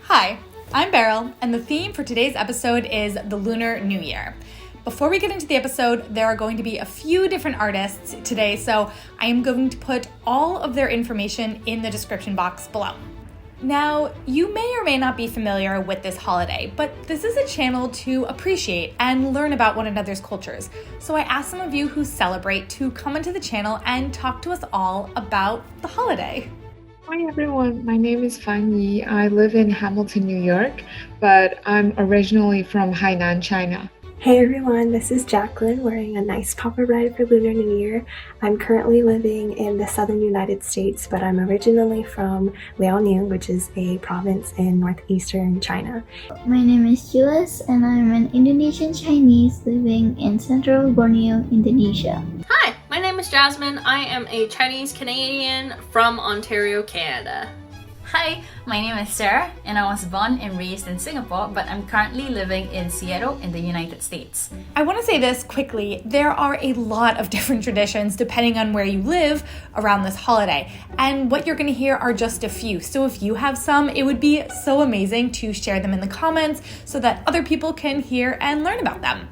Hi, I'm Beryl, and the theme for today's episode is the Lunar New Year. Before we get into the episode, there are going to be a few different artists today, so I am going to put all of their information in the description box below. Now, you may or may not be familiar with this holiday, but this is a channel to appreciate and learn about one another's cultures. So I asked some of you who celebrate to come into the channel and talk to us all about the holiday. Hi everyone, my name is Fan Yi. I live in Hamilton, New York, but I'm originally from Hainan, China. Hey everyone, this is Jacqueline wearing a nice popper red for Lunar New Year. I'm currently living in the southern United States, but I'm originally from Liaoning, which is a province in northeastern China. My name is Jules and I'm an Indonesian Chinese living in central Borneo, Indonesia. Hi, my name is Jasmine. I am a Chinese Canadian from Ontario, Canada. Hi, my name is Sarah and I was born and raised in Singapore, but I'm currently living in Seattle in the United States. I want to say this quickly. There are a lot of different traditions depending on where you live around this holiday, and what you're going to hear are just a few. So if you have some, it would be so amazing to share them in the comments so that other people can hear and learn about them.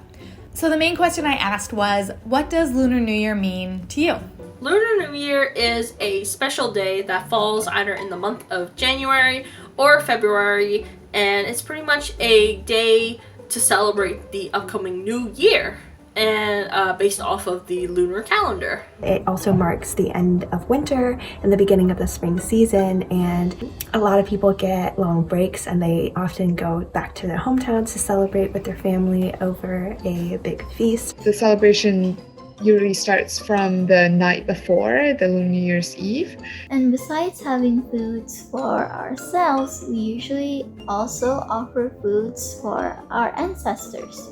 So the main question I asked was, what does Lunar New Year mean to you? Lunar New Year is a special day that falls either in the month of January or February, and it's pretty much a day to celebrate the upcoming new year, and based off of the lunar calendar. It also marks the end of winter and the beginning of the spring season, and a lot of people get long breaks and they often go back to their hometowns to celebrate with their family over a big feast. The celebration usually starts from the night before, the Lunar New Year's Eve. And besides having foods for ourselves, we usually also offer foods for our ancestors.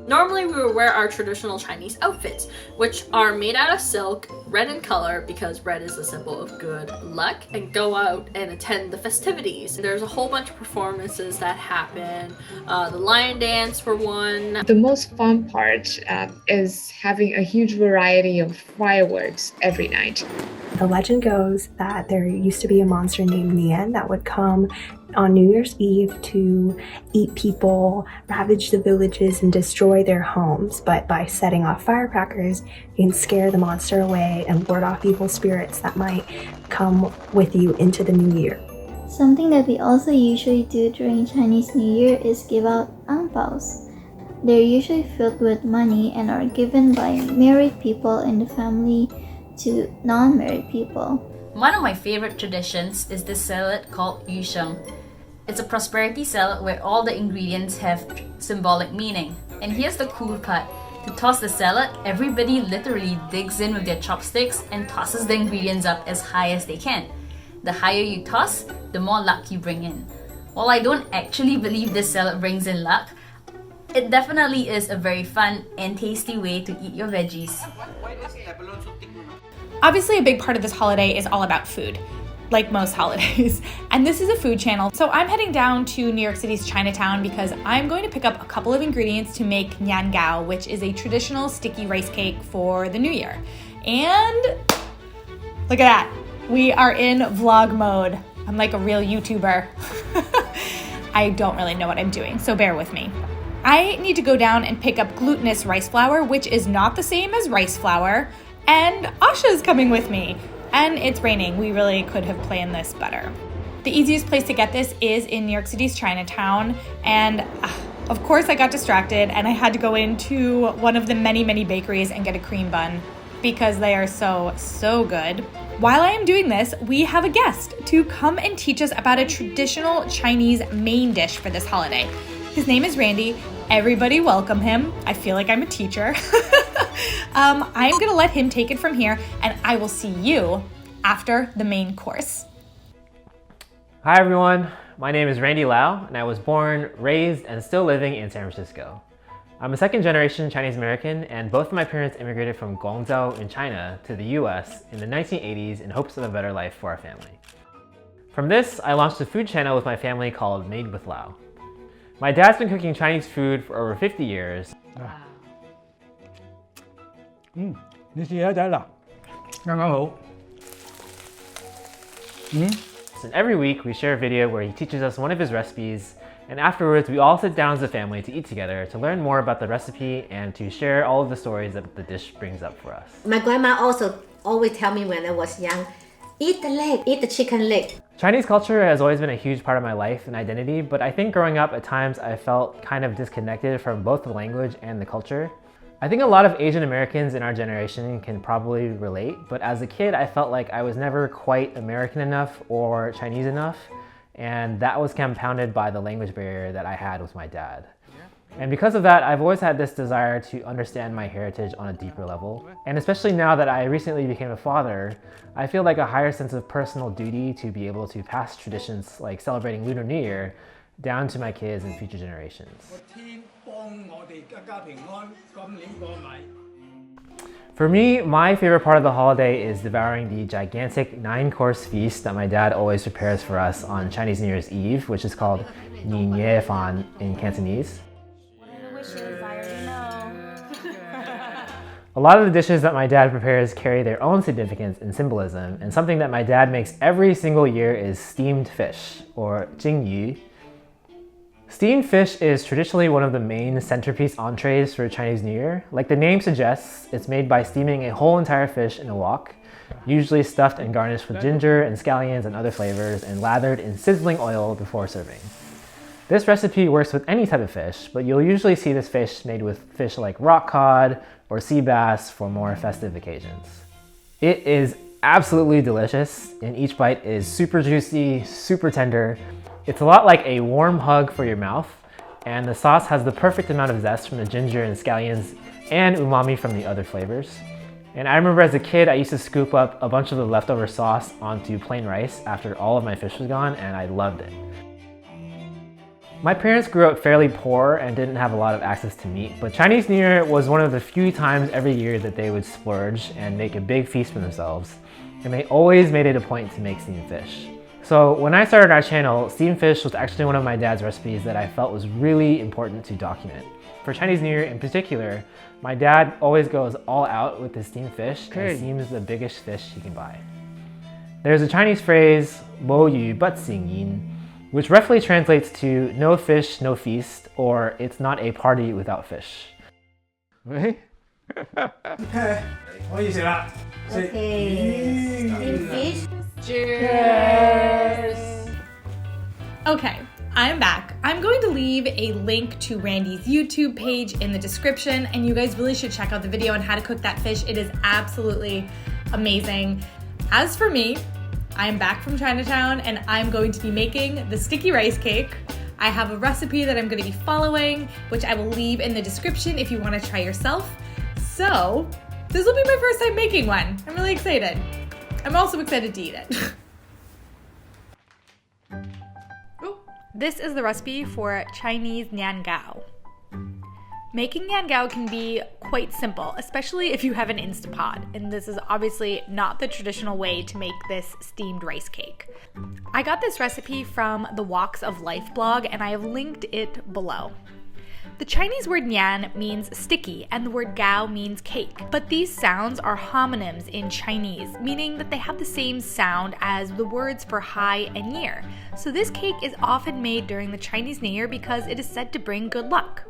Normally we would wear our traditional Chinese outfits, which are made out of silk, red in color because red is a symbol of good luck, and go out and attend the festivities. There's a whole bunch of performances that happen. The lion dance for one. The most fun part is having a huge variety of fireworks every night. The legend goes that there used to be a monster named Nian that would come on New Year's Eve to eat people, ravage the villages, and destroy their homes. But by setting off firecrackers, you can scare the monster away and ward off evil spirits that might come with you into the new year. Something that we also usually do during Chinese New Year is give out angpaos. They're usually filled with money and are given by married people in the family to non-married people. One of my favorite traditions is this salad called yusheng. It's a prosperity salad where all the ingredients have symbolic meaning. And here's the cool part. To toss the salad, everybody literally digs in with their chopsticks and tosses the ingredients up as high as they can. The higher you toss, the more luck you bring in. While I don't actually believe this salad brings in luck, it definitely is a very fun and tasty way to eat your veggies. Obviously, a big part of this holiday is all about food, like most holidays. And this is a food channel, so I'm heading down to New York City's Chinatown because I'm going to pick up a couple of ingredients to make niangao, which is a traditional sticky rice cake for the new year. And look at that, we are in vlog mode. I'm like a real YouTuber. I don't really know what I'm doing, so bear with me. I need to go down and pick up glutinous rice flour, which is not the same as rice flour, and Asha's coming with me. And it's raining. We really could have planned this better. The easiest place to get this is in New York City's Chinatown, and of course I got distracted and I had to go into one of the many bakeries and get a cream bun because they are so good. While I am doing this, we have a guest to come and teach us about a traditional Chinese main dish for this holiday. His name is Randy. Everybody welcome him. I feel like I'm a teacher. I'm gonna let him take it from here, and I will see you after the main course. Hi everyone, my name is Randy Lau, and I was born, raised, and still living in San Francisco. I'm a second generation Chinese American, and both of my parents immigrated from Guangzhou in China to the US in the 1980s in hopes of a better life for our family. From this, I launched a food channel with my family called Made with Lau. My dad's been cooking Chinese food for over 50 years. 你試下仔啦，啱啱好。and every week we share a video where he teaches us one of his recipes, and afterwards we all sit down as a family to eat together to learn more about the recipe and to share all of the stories that the dish brings up for us. My grandma also always tell me when I was young, eat the leg, eat the chicken leg. Chinese culture has always been a huge part of my life and identity, but I think growing up at times I felt kind of disconnected from both the language and the culture. I think a lot of Asian Americans in our generation can probably relate, but as a kid I felt like I was never quite American enough or Chinese enough, and that was compounded by the language barrier that I had with my dad. And because of that, I've always had this desire to understand my heritage on a deeper level. And especially now that I recently became a father, I feel like a higher sense of personal duty to be able to pass traditions like celebrating Lunar New Year down to my kids and future generations. For me, my favorite part of the holiday is devouring the gigantic 9-course feast that my dad always prepares for us on Chinese New Year's Eve, which is called Ni Nie Fan in Cantonese. A lot of the dishes that my dad prepares carry their own significance and symbolism, and something that my dad makes every single year is steamed fish, or jingyu. Steamed fish is traditionally one of the main centerpiece entrees for Chinese New Year. Like the name suggests, it's made by steaming a whole entire fish in a wok, usually stuffed and garnished with ginger and scallions and other flavors, and lathered in sizzling oil before serving. This recipe works with any type of fish, but you'll usually see this fish made with fish like rock cod or sea bass for more festive occasions. It is absolutely delicious, and each bite is super juicy, super tender. It's a lot like a warm hug for your mouth, and the sauce has the perfect amount of zest from the ginger and scallions and umami from the other flavors. And I remember as a kid, I used to scoop up a bunch of the leftover sauce onto plain rice after all of my fish was gone, and I loved it. My parents grew up fairly poor and didn't have a lot of access to meat, but Chinese New Year was one of the few times every year that they would splurge and make a big feast for themselves, and they always made it a point to make steamed fish. So when I started our channel, steamed fish was actually one of my dad's recipes that I felt was really important to document. For Chinese New Year in particular, my dad always goes all out with his steamed fish and steams the biggest fish he can buy. There's a Chinese phrase, 冇魚不成宴, which roughly translates to no fish, no feast, or it's not a party without fish. Okay, steamed fish. Cheers! Okay, I'm back. I'm going to leave a link to Randy's YouTube page in the description, and you guys really should check out the video on how to cook that fish. It is absolutely amazing. As for me, I am back from Chinatown and I'm going to be making the sticky rice cake. I have a recipe that I'm going to be following, which I will leave in the description if you want to try yourself. So, this will be my first time making one. I'm really excited. I'm also excited to eat it. This is the recipe for Chinese niangao. Making niangao can be quite simple, especially if you have an Instapot, and this is obviously not the traditional way to make this steamed rice cake. I got this recipe from the Walks of Life blog, and I have linked it below. The Chinese word nian means sticky, and the word gao means cake, but these sounds are homonyms in Chinese, meaning that they have the same sound as the words for hi and year. So this cake is often made during the Chinese New Year because it is said to bring good luck.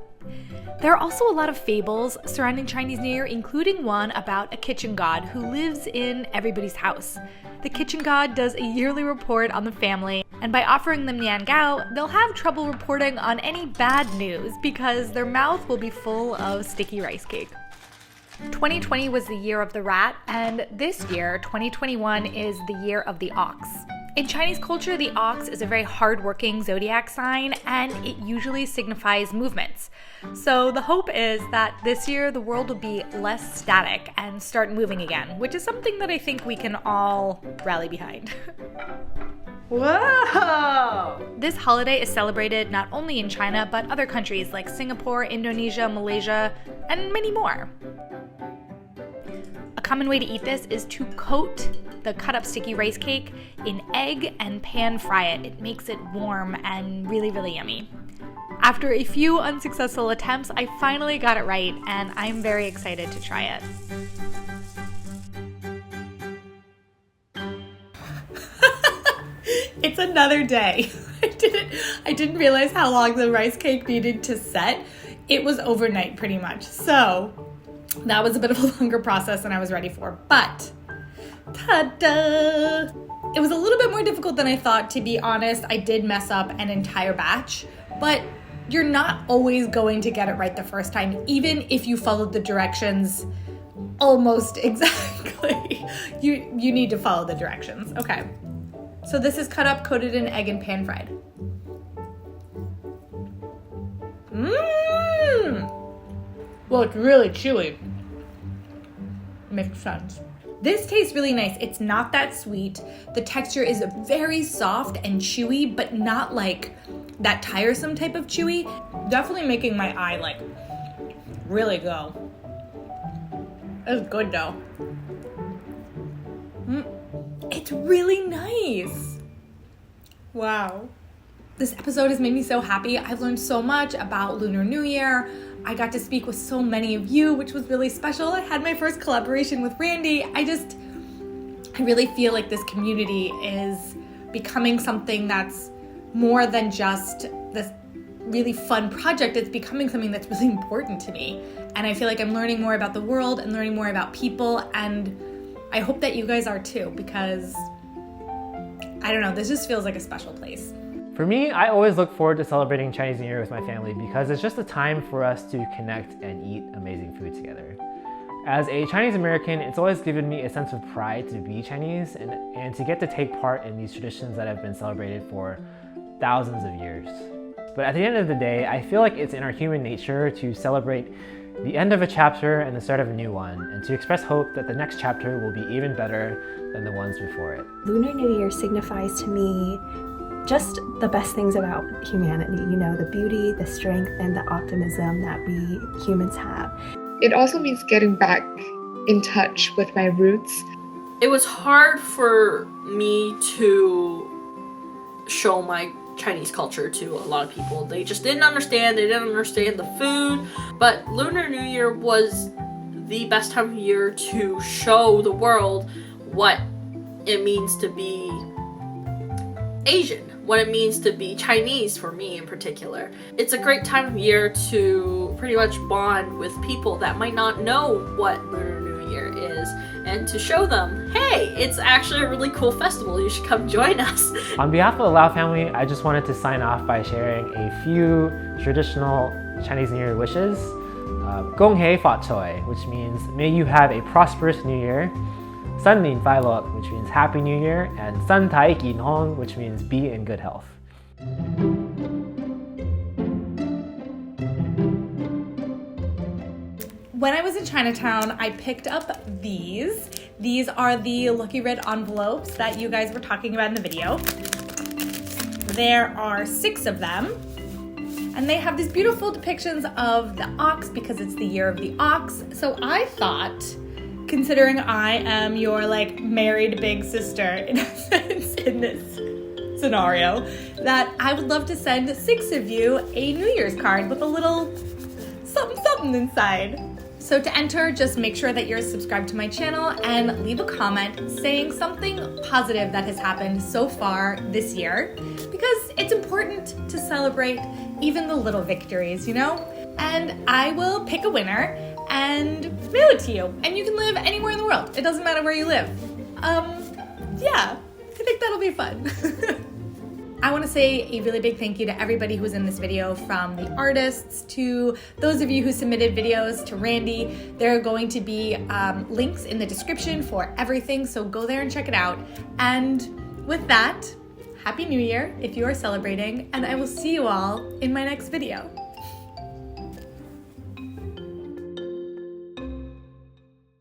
There are also a lot of fables surrounding Chinese New Year, including one about a kitchen god who lives in everybody's house. The kitchen god does a yearly report on the family, and by offering them niangao, they'll have trouble reporting on any bad news because their mouth will be full of sticky rice cake. 2020 was the year of the rat, and this year, 2021, is the year of the ox. In Chinese culture, the ox is a very hardworking zodiac sign, and it usually signifies movements. So the hope is that this year the world will be less static and start moving again, which is something that I think we can all rally behind. Whoa! This holiday is celebrated not only in China, but other countries like Singapore, Indonesia, Malaysia, and many more. A common way to eat this is to coat the cut up sticky rice cake in egg and pan fry it. It makes it warm and really, really yummy. After a few unsuccessful attempts, I finally got it right, and I'm very excited to try it. It it's another day. I didn't realize how long the rice cake needed to set. It was overnight pretty much. So that was a bit of a longer process than I was ready for, but ta-da! It was a little bit more difficult than I thought, to be honest. I did mess up an entire batch, but you're not always going to get it right the first time, even if you followed the directions almost exactly. You need to follow the directions. Okay. So this is cut up, coated in egg and pan fried. Well, it's really chewy. Makes sense. This tastes really nice. It's not that sweet. The texture is very soft and chewy, but not like that tiresome type of chewy. Definitely making my eye like really go. It's good though. It's really nice. Wow. This episode has made me so happy. I've learned so much about Lunar New Year. I got to speak with so many of you, which was really special. I had my first collaboration with Randy. I really feel like this community is becoming something that's more than just this really fun project. It's becoming something that's really important to me. And I feel like I'm learning more about the world and learning more about people. And I hope that you guys are too, because I don't know, this just feels like a special place. For me, I always look forward to celebrating Chinese New Year with my family because it's just a time for us to connect and eat amazing food together. As a Chinese American, it's always given me a sense of pride to be Chinese and to get to take part in these traditions that have been celebrated for thousands of years. But at the end of the day, I feel like it's in our human nature to celebrate the end of a chapter and the start of a new one, and to express hope that the next chapter will be even better than the ones before it. Lunar New Year signifies to me just the best things about humanity, you know, the beauty, the strength, and the optimism that we humans have. It also means getting back in touch with my roots. It was hard for me to show my Chinese culture to a lot of people. They just didn't understand. They didn't understand the food. But Lunar New Year was the best time of year to show the world what it means to be Asian, what it means to be Chinese for me in particular. It's a great time of year to pretty much bond with people that might not know what Lunar New Year is, and to show them, hey, it's actually a really cool festival, you should come join us. On behalf of the Lau family, I just wanted to sign off by sharing a few traditional Chinese New Year wishes. Gong Hei Fa Choi, which means may you have a prosperous New Year. San Lin Fai Lok, which means Happy New Year, and San Tai Kin Hong, which means be in good health. When I was in Chinatown, I picked up these. These are the lucky red envelopes that you guys were talking about in the video. There are 6 of them, and they have these beautiful depictions of the ox because it's the year of the ox. So I thought, considering I am your like married big sister in a sense in this scenario, that I would love to send 6 of you a New Year's card with a little something inside. So to enter, just make sure that you're subscribed to my channel and leave a comment saying something positive that has happened so far this year, because it's important to celebrate even the little victories, you know? And I will pick a winner and mail it to you. And you can live anywhere in the world. It doesn't matter where you live. Yeah, I think that'll be fun. I want to say a really big thank you to everybody who was in this video, from the artists to those of you who submitted videos to Randy. There are going to be links in the description for everything, so go there and check it out. And with that, Happy New Year if you are celebrating, and I will see you all in my next video.